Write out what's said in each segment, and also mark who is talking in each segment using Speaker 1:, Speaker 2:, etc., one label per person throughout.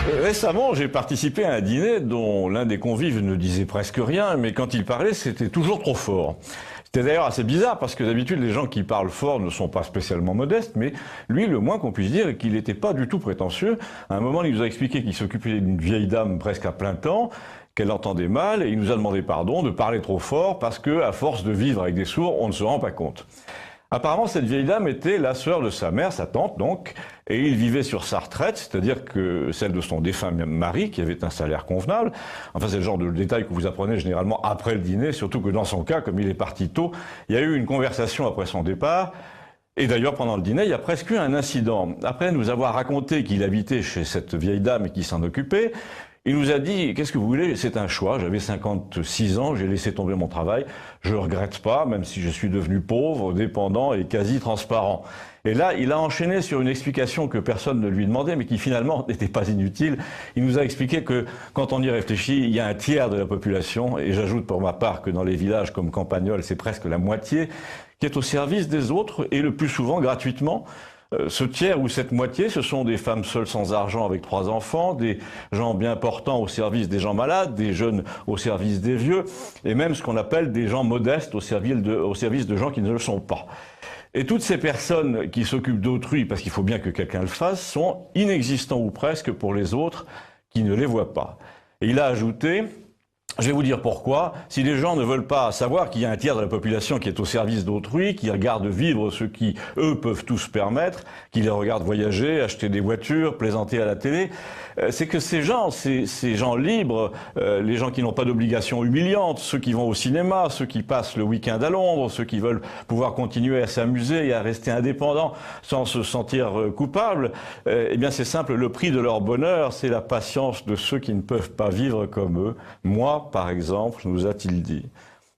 Speaker 1: Récemment, j'ai participé à un dîner dont l'un des convives ne disait presque rien, mais quand il parlait, c'était toujours trop fort. C'était d'ailleurs assez bizarre parce que d'habitude, les gens qui parlent fort ne sont pas spécialement modestes, mais lui, le moins qu'on puisse dire est qu'il n'était pas du tout prétentieux. À un moment, il nous a expliqué qu'il s'occupait d'une vieille dame presque à plein temps, qu'elle entendait mal, et il nous a demandé pardon de parler trop fort parce que, à force de vivre avec des sourds, on ne se rend pas compte. Apparemment, cette vieille dame était la sœur de sa mère, sa tante donc, et il vivait sur sa retraite, c'est-à-dire que celle de son défunt mari, qui avait un salaire convenable. Enfin, c'est le genre de détail que vous apprenez généralement après le dîner, surtout que dans son cas, comme il est parti tôt, il y a eu une conversation après son départ. Et d'ailleurs, pendant le dîner, il y a presque eu un incident. Après nous avoir raconté qu'il habitait chez cette vieille dame et qu'il s'en occupait, il nous a dit, qu'est-ce que vous voulez, c'est un choix, j'avais 56 ans, j'ai laissé tomber mon travail, je ne regrette pas, même si je suis devenu pauvre, dépendant et quasi transparent. Et là, il a enchaîné sur une explication que personne ne lui demandait, mais qui finalement n'était pas inutile. Il nous a expliqué que, quand on y réfléchit, il y a un tiers de la population, et j'ajoute pour ma part que dans les villages comme Campagnol, c'est presque la moitié, qui est au service des autres, et le plus souvent gratuitement. Ce tiers ou cette moitié, ce sont des femmes seules sans argent avec 3 enfants, des gens bien portants au service des gens malades, des jeunes au service des vieux, et même ce qu'on appelle des gens modestes au service de gens qui ne le sont pas. Et toutes ces personnes qui s'occupent d'autrui, parce qu'il faut bien que quelqu'un le fasse, sont inexistants ou presque pour les autres qui ne les voient pas. Et il a ajouté... Je vais vous dire pourquoi. Si les gens ne veulent pas savoir qu'il y a un tiers de la population qui est au service d'autrui, qui regarde vivre ce qui, eux, peuvent tous se permettre, qui les regarde voyager, acheter des voitures, plaisanter à la télé, c'est que ces gens libres, les gens qui n'ont pas d'obligations humiliantes, ceux qui vont au cinéma, ceux qui passent le week-end à Londres, ceux qui veulent pouvoir continuer à s'amuser et à rester indépendants sans se sentir coupables, eh bien c'est simple, le prix de leur bonheur, c'est la patience de ceux qui ne peuvent pas vivre comme eux. Moi, par exemple, nous a-t-il dit.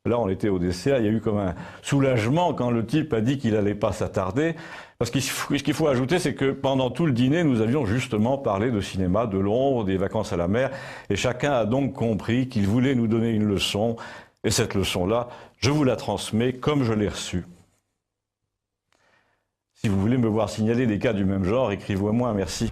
Speaker 1: Là, on était au dessert, il y a eu comme un soulagement quand le type a dit qu'il n'allait pas s'attarder. Parce que ce qu'il faut ajouter, c'est que pendant tout le dîner, nous avions justement parlé de cinéma, de Londres, des vacances à la mer, et chacun a donc compris qu'il voulait nous donner une leçon, et cette leçon-là, je vous la transmets comme je l'ai reçue. Si vous voulez me voir signaler des cas du même genre, écrivez-moi, merci.